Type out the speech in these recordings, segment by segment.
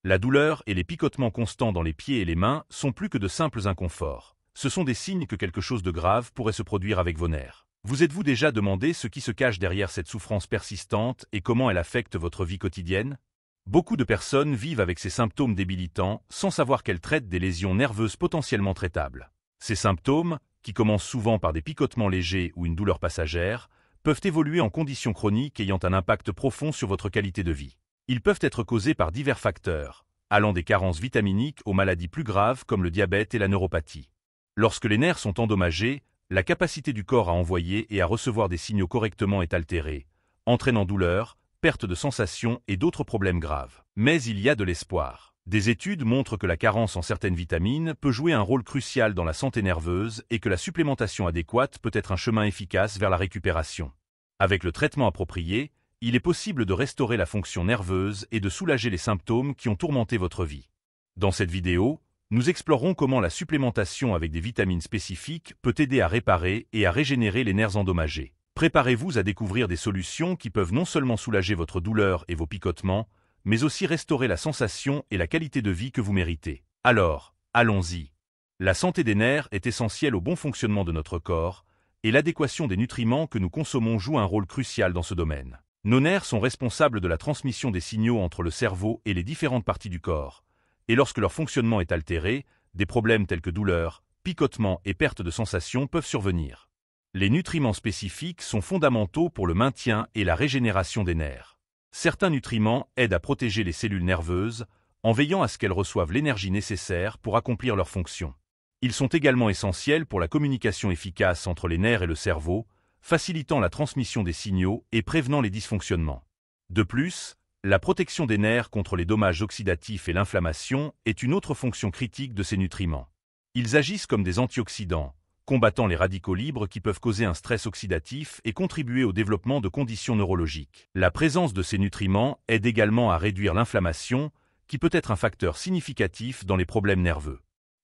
La douleur et les picotements constants dans les pieds et les mains sont plus que de simples inconforts. Ce sont des signes que quelque chose de grave pourrait se produire avec vos nerfs. Vous êtes-vous déjà demandé ce qui se cache derrière cette souffrance persistante et comment elle affecte votre vie quotidienne? Beaucoup de personnes vivent avec ces symptômes débilitants sans savoir qu'elles traitent des lésions nerveuses potentiellement traitables. Ces symptômes, qui commencent souvent par des picotements légers ou une douleur passagère, peuvent évoluer en conditions chroniques ayant un impact profond sur votre qualité de vie. Ils peuvent être causés par divers facteurs, allant des carences vitaminiques aux maladies plus graves comme le diabète et la neuropathie. Lorsque les nerfs sont endommagés, la capacité du corps à envoyer et à recevoir des signaux correctement est altérée, entraînant douleur, perte de sensation et d'autres problèmes graves. Mais il y a de l'espoir. Des études montrent que la carence en certaines vitamines peut jouer un rôle crucial dans la santé nerveuse et que la supplémentation adéquate peut être un chemin efficace vers la récupération. Avec le traitement approprié, il est possible de restaurer la fonction nerveuse et de soulager les symptômes qui ont tourmenté votre vie. Dans cette vidéo, nous explorerons comment la supplémentation avec des vitamines spécifiques peut aider à réparer et à régénérer les nerfs endommagés. Préparez-vous à découvrir des solutions qui peuvent non seulement soulager votre douleur et vos picotements, mais aussi restaurer la sensation et la qualité de vie que vous méritez. Alors, allons-y. La santé des nerfs est essentielle au bon fonctionnement de notre corps, et l'adéquation des nutriments que nous consommons joue un rôle crucial dans ce domaine. Nos nerfs sont responsables de la transmission des signaux entre le cerveau et les différentes parties du corps, et lorsque leur fonctionnement est altéré, des problèmes tels que douleurs, picotements et perte de sensation peuvent survenir. Les nutriments spécifiques sont fondamentaux pour le maintien et la régénération des nerfs. Certains nutriments aident à protéger les cellules nerveuses en veillant à ce qu'elles reçoivent l'énergie nécessaire pour accomplir leurs fonctions. Ils sont également essentiels pour la communication efficace entre les nerfs et le cerveau, facilitant la transmission des signaux et prévenant les dysfonctionnements. De plus, la protection des nerfs contre les dommages oxydatifs et l'inflammation est une autre fonction critique de ces nutriments. Ils agissent comme des antioxydants, combattant les radicaux libres qui peuvent causer un stress oxydatif et contribuer au développement de conditions neurologiques. La présence de ces nutriments aide également à réduire l'inflammation, qui peut être un facteur significatif dans les problèmes nerveux.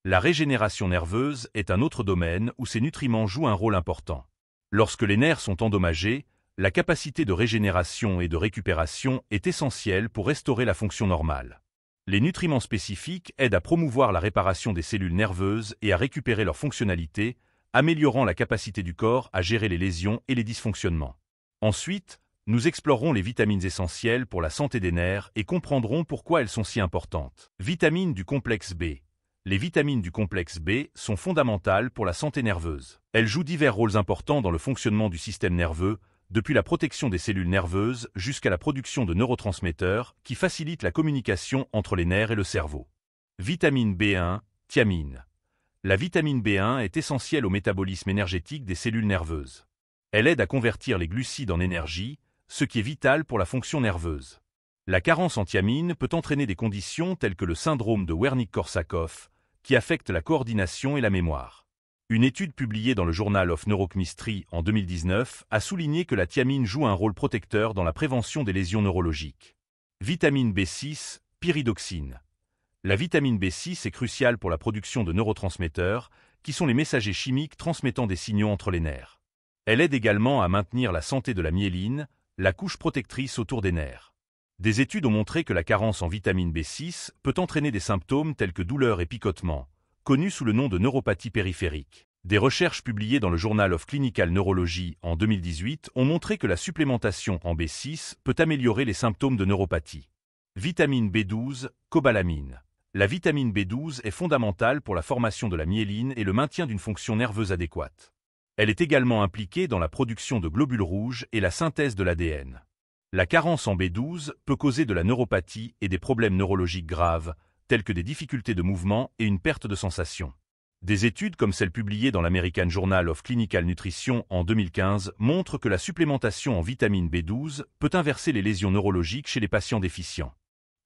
La régénération nerveuse est un autre domaine où ces nutriments jouent un rôle important. Lorsque les nerfs sont endommagés, la capacité de régénération et de récupération est essentielle pour restaurer la fonction normale. Les nutriments spécifiques aident à promouvoir la réparation des cellules nerveuses et à récupérer leur fonctionnalité, améliorant la capacité du corps à gérer les lésions et les dysfonctionnements. Ensuite, nous explorerons les vitamines essentielles pour la santé des nerfs et comprendrons pourquoi elles sont si importantes. Vitamines du complexe B. Les vitamines du complexe B sont fondamentales pour la santé nerveuse. Elles jouent divers rôles importants dans le fonctionnement du système nerveux, depuis la protection des cellules nerveuses jusqu'à la production de neurotransmetteurs qui facilitent la communication entre les nerfs et le cerveau. Vitamine B1, thiamine. La vitamine B1 est essentielle au métabolisme énergétique des cellules nerveuses. Elle aide à convertir les glucides en énergie, ce qui est vital pour la fonction nerveuse. La carence en thiamine peut entraîner des conditions telles que le syndrome de Wernicke-Korsakoff, qui affecte la coordination et la mémoire. Une étude publiée dans le Journal of Neurochemistry en 2019 a souligné que la thiamine joue un rôle protecteur dans la prévention des lésions neurologiques. Vitamine B6, pyridoxine. La vitamine B6 est cruciale pour la production de neurotransmetteurs, qui sont les messagers chimiques transmettant des signaux entre les nerfs. Elle aide également à maintenir la santé de la myéline, la couche protectrice autour des nerfs. Des études ont montré que la carence en vitamine B6 peut entraîner des symptômes tels que douleurs et picotements, connus sous le nom de neuropathie périphérique. Des recherches publiées dans le Journal of Clinical Neurology en 2018 ont montré que la supplémentation en B6 peut améliorer les symptômes de neuropathie. Vitamine B12, cobalamine. La vitamine B12 est fondamentale pour la formation de la myéline et le maintien d'une fonction nerveuse adéquate. Elle est également impliquée dans la production de globules rouges et la synthèse de l'ADN. La carence en B12 peut causer de la neuropathie et des problèmes neurologiques graves, tels que des difficultés de mouvement et une perte de sensation. Des études comme celle publiée dans l'American Journal of Clinical Nutrition en 2015 montrent que la supplémentation en vitamine B12 peut inverser les lésions neurologiques chez les patients déficients.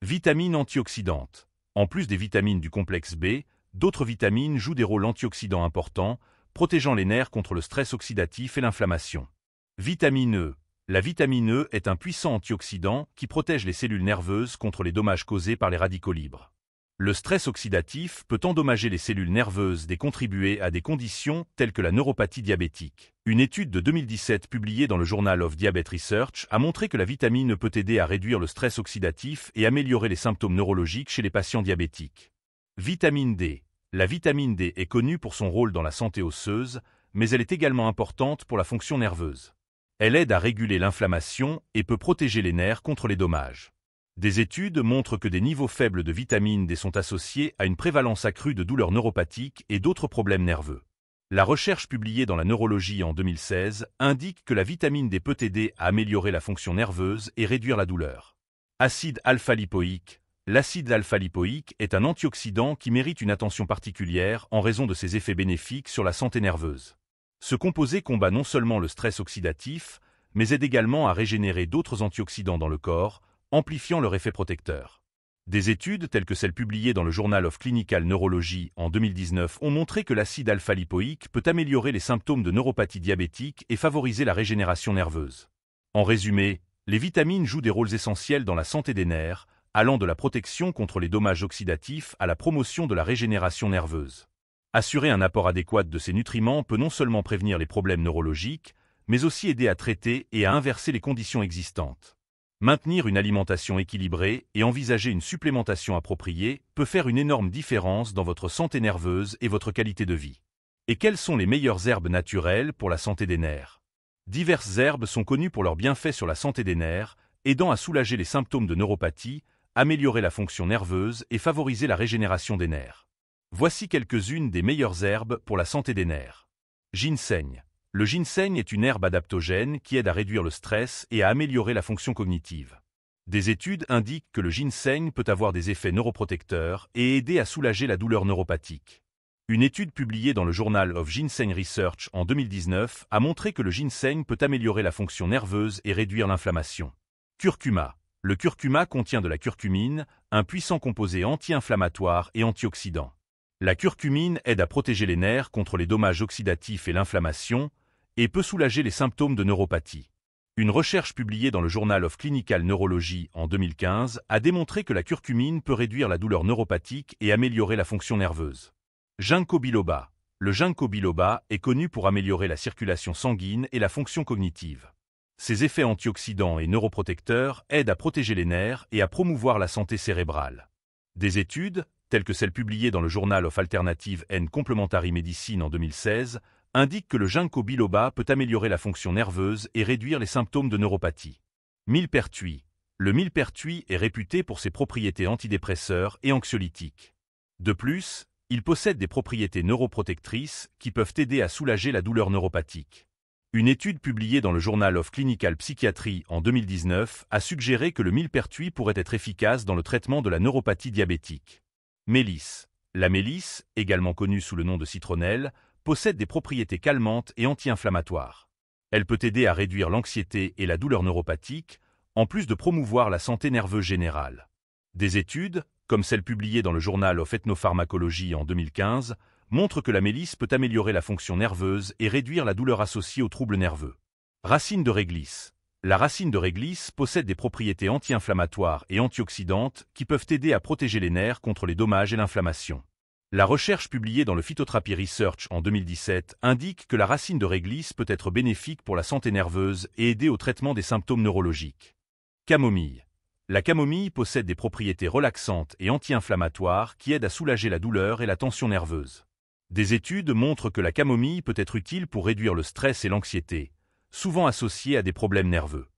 Vitamines antioxydantes. En plus des vitamines du complexe B, d'autres vitamines jouent des rôles antioxydants importants, protégeant les nerfs contre le stress oxydatif et l'inflammation. Vitamine E. La vitamine E est un puissant antioxydant qui protège les cellules nerveuses contre les dommages causés par les radicaux libres. Le stress oxydatif peut endommager les cellules nerveuses et contribuer à des conditions telles que la neuropathie diabétique. Une étude de 2017 publiée dans le Journal of Diabetes Research a montré que la vitamine peut aider à réduire le stress oxydatif et améliorer les symptômes neurologiques chez les patients diabétiques. Vitamine D. La vitamine D est connue pour son rôle dans la santé osseuse, mais elle est également importante pour la fonction nerveuse. Elle aide à réguler l'inflammation et peut protéger les nerfs contre les dommages. Des études montrent que des niveaux faibles de vitamine D sont associés à une prévalence accrue de douleurs neuropathiques et d'autres problèmes nerveux. La recherche publiée dans la neurologie en 2016 indique que la vitamine D peut aider à améliorer la fonction nerveuse et réduire la douleur. Acide alpha-lipoïque. L'acide alpha-lipoïque est un antioxydant qui mérite une attention particulière en raison de ses effets bénéfiques sur la santé nerveuse. Ce composé combat non seulement le stress oxydatif, mais aide également à régénérer d'autres antioxydants dans le corps, amplifiant leur effet protecteur. Des études telles que celle publiée dans le Journal of Clinical Neurology en 2019 ont montré que l'acide alpha-lipoïque peut améliorer les symptômes de neuropathie diabétique et favoriser la régénération nerveuse. En résumé, les vitamines jouent des rôles essentiels dans la santé des nerfs, allant de la protection contre les dommages oxydatifs à la promotion de la régénération nerveuse. Assurer un apport adéquat de ces nutriments peut non seulement prévenir les problèmes neurologiques, mais aussi aider à traiter et à inverser les conditions existantes. Maintenir une alimentation équilibrée et envisager une supplémentation appropriée peut faire une énorme différence dans votre santé nerveuse et votre qualité de vie. Et quelles sont les meilleures herbes naturelles pour la santé des nerfs? Diverses herbes sont connues pour leurs bienfaits sur la santé des nerfs, aidant à soulager les symptômes de neuropathie, améliorer la fonction nerveuse et favoriser la régénération des nerfs. Voici quelques-unes des meilleures herbes pour la santé des nerfs. Ginseng. Le ginseng est une herbe adaptogène qui aide à réduire le stress et à améliorer la fonction cognitive. Des études indiquent que le ginseng peut avoir des effets neuroprotecteurs et aider à soulager la douleur neuropathique. Une étude publiée dans le Journal of Ginseng Research en 2019 a montré que le ginseng peut améliorer la fonction nerveuse et réduire l'inflammation. Curcuma. Le curcuma contient de la curcumine, un puissant composé anti-inflammatoire et antioxydant. La curcumine aide à protéger les nerfs contre les dommages oxydatifs et l'inflammation, et peut soulager les symptômes de neuropathie. Une recherche publiée dans le Journal of Clinical Neurology en 2015 a démontré que la curcumine peut réduire la douleur neuropathique et améliorer la fonction nerveuse. Ginkgo biloba. Le ginkgo biloba est connu pour améliorer la circulation sanguine et la fonction cognitive. Ses effets antioxydants et neuroprotecteurs aident à protéger les nerfs et à promouvoir la santé cérébrale. Des études, telles que celle publiée dans le Journal of Alternative and Complementary Medicine en 2016, indiquent que le ginkgo biloba peut améliorer la fonction nerveuse et réduire les symptômes de neuropathie. Millepertuis. Le millepertuis est réputé pour ses propriétés antidépresseurs et anxiolytiques. De plus, il possède des propriétés neuroprotectrices qui peuvent aider à soulager la douleur neuropathique. Une étude publiée dans le Journal of Clinical Psychiatry en 2019 a suggéré que le millepertuis pourrait être efficace dans le traitement de la neuropathie diabétique. Mélisse. La mélisse, également connue sous le nom de citronnelle, possède des propriétés calmantes et anti-inflammatoires. Elle peut aider à réduire l'anxiété et la douleur neuropathique, en plus de promouvoir la santé nerveuse générale. Des études, comme celle publiée dans le Journal of Ethnopharmacology en 2015, montrent que la mélisse peut améliorer la fonction nerveuse et réduire la douleur associée aux troubles nerveux. Racine de réglisse. La racine de réglisse possède des propriétés anti-inflammatoires et antioxydantes qui peuvent aider à protéger les nerfs contre les dommages et l'inflammation. La recherche publiée dans le Phytotherapy Research en 2017 indique que la racine de réglisse peut être bénéfique pour la santé nerveuse et aider au traitement des symptômes neurologiques. Camomille. La camomille possède des propriétés relaxantes et anti-inflammatoires qui aident à soulager la douleur et la tension nerveuse. Des études montrent que la camomille peut être utile pour réduire le stress et l'anxiété, souvent associés à des problèmes nerveux.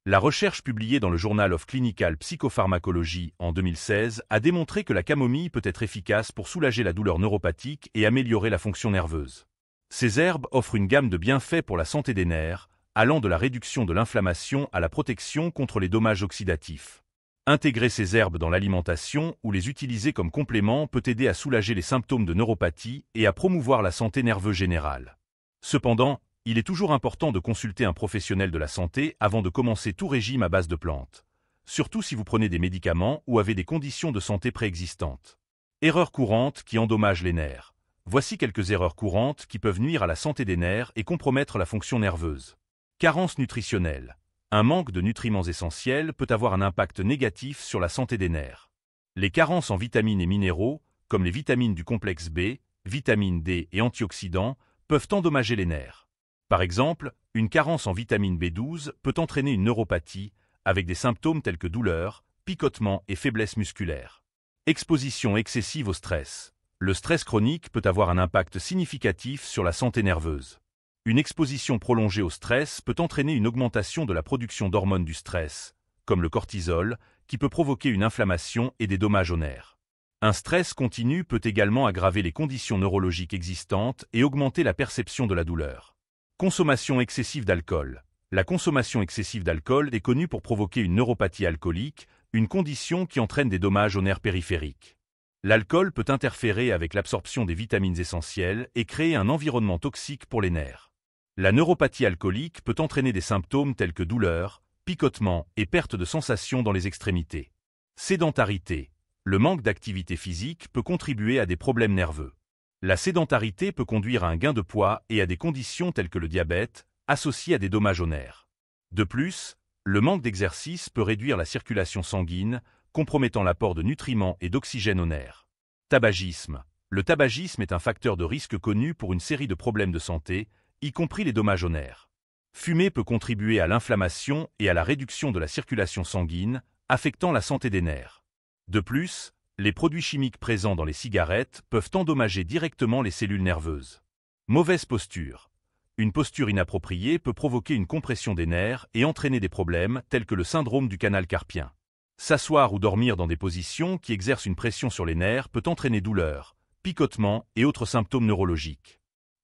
La recherche publiée dans le Journal of Clinical Psychopharmacology en 2016 a démontré que la camomille peut être efficace pour soulager la douleur neuropathique et améliorer la fonction nerveuse. Ces herbes offrent une gamme de bienfaits pour la santé des nerfs, allant de la réduction de l'inflammation à la protection contre les dommages oxydatifs. Intégrer ces herbes dans l'alimentation ou les utiliser comme complément peut aider à soulager les symptômes de neuropathie et à promouvoir la santé nerveuse générale. Cependant, il est toujours important de consulter un professionnel de la santé avant de commencer tout régime à base de plantes, surtout si vous prenez des médicaments ou avez des conditions de santé préexistantes. Erreurs courantes qui endommagent les nerfs. Voici quelques erreurs courantes qui peuvent nuire à la santé des nerfs et compromettre la fonction nerveuse. Carence nutritionnelle. Un manque de nutriments essentiels peut avoir un impact négatif sur la santé des nerfs. Les carences en vitamines et minéraux, comme les vitamines du complexe B, vitamine D et antioxydants, peuvent endommager les nerfs. Par exemple, une carence en vitamine B12 peut entraîner une neuropathie, avec des symptômes tels que douleurs, picotements et faiblesse musculaire. Exposition excessive au stress. Le stress chronique peut avoir un impact significatif sur la santé nerveuse. Une exposition prolongée au stress peut entraîner une augmentation de la production d'hormones du stress, comme le cortisol, qui peut provoquer une inflammation et des dommages aux nerfs. Un stress continu peut également aggraver les conditions neurologiques existantes et augmenter la perception de la douleur. Consommation excessive d'alcool. La consommation excessive d'alcool est connue pour provoquer une neuropathie alcoolique, une condition qui entraîne des dommages aux nerfs périphériques. L'alcool peut interférer avec l'absorption des vitamines essentielles et créer un environnement toxique pour les nerfs. La neuropathie alcoolique peut entraîner des symptômes tels que douleurs, picotements et perte de sensation dans les extrémités. Sédentarité. Le manque d'activité physique peut contribuer à des problèmes nerveux. La sédentarité peut conduire à un gain de poids et à des conditions telles que le diabète, associées à des dommages aux nerfs. De plus, le manque d'exercice peut réduire la circulation sanguine, compromettant l'apport de nutriments et d'oxygène aux nerfs. Tabagisme. Le tabagisme est un facteur de risque connu pour une série de problèmes de santé, y compris les dommages aux nerfs. Fumer peut contribuer à l'inflammation et à la réduction de la circulation sanguine, affectant la santé des nerfs. De plus, les produits chimiques présents dans les cigarettes peuvent endommager directement les cellules nerveuses. Mauvaise posture. Une posture inappropriée peut provoquer une compression des nerfs et entraîner des problèmes tels que le syndrome du canal carpien. S'asseoir ou dormir dans des positions qui exercent une pression sur les nerfs peut entraîner douleurs, picotements et autres symptômes neurologiques.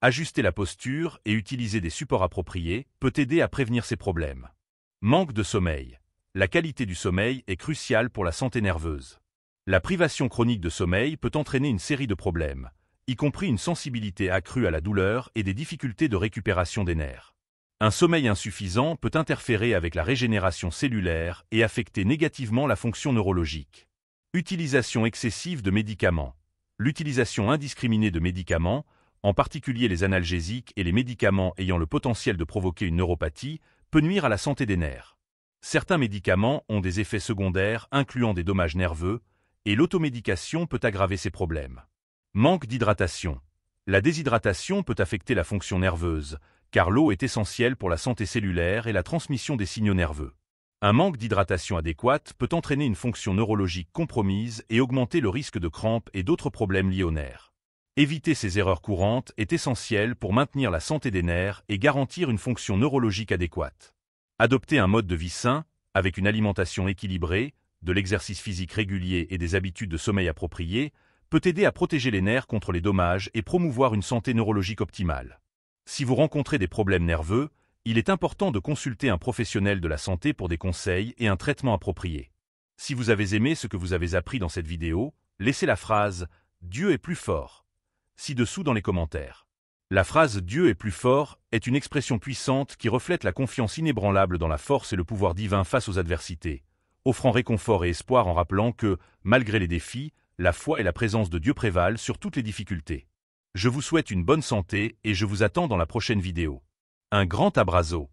Ajuster la posture et utiliser des supports appropriés peut aider à prévenir ces problèmes. Manque de sommeil. La qualité du sommeil est cruciale pour la santé nerveuse. La privation chronique de sommeil peut entraîner une série de problèmes, y compris une sensibilité accrue à la douleur et des difficultés de récupération des nerfs. Un sommeil insuffisant peut interférer avec la régénération cellulaire et affecter négativement la fonction neurologique. Utilisation excessive de médicaments. L'utilisation indiscriminée de médicaments, en particulier les analgésiques et les médicaments ayant le potentiel de provoquer une neuropathie, peut nuire à la santé des nerfs. Certains médicaments ont des effets secondaires incluant des dommages nerveux, et l'automédication peut aggraver ces problèmes. Manque d'hydratation. La déshydratation peut affecter la fonction nerveuse, car l'eau est essentielle pour la santé cellulaire et la transmission des signaux nerveux. Un manque d'hydratation adéquate peut entraîner une fonction neurologique compromise et augmenter le risque de crampes et d'autres problèmes liés aux nerfs. Éviter ces erreurs courantes est essentiel pour maintenir la santé des nerfs et garantir une fonction neurologique adéquate. Adopter un mode de vie sain, avec une alimentation équilibrée, de l'exercice physique régulier et des habitudes de sommeil appropriées, peut aider à protéger les nerfs contre les dommages et promouvoir une santé neurologique optimale. Si vous rencontrez des problèmes nerveux, il est important de consulter un professionnel de la santé pour des conseils et un traitement approprié. Si vous avez aimé ce que vous avez appris dans cette vidéo, laissez la phrase « Dieu est plus fort » ci-dessous dans les commentaires. La phrase « Dieu est plus fort » est une expression puissante qui reflète la confiance inébranlable dans la force et le pouvoir divin face aux adversités, offrant réconfort et espoir en rappelant que, malgré les défis, la foi et la présence de Dieu prévalent sur toutes les difficultés. Je vous souhaite une bonne santé et je vous attends dans la prochaine vidéo. Un grand abrazo.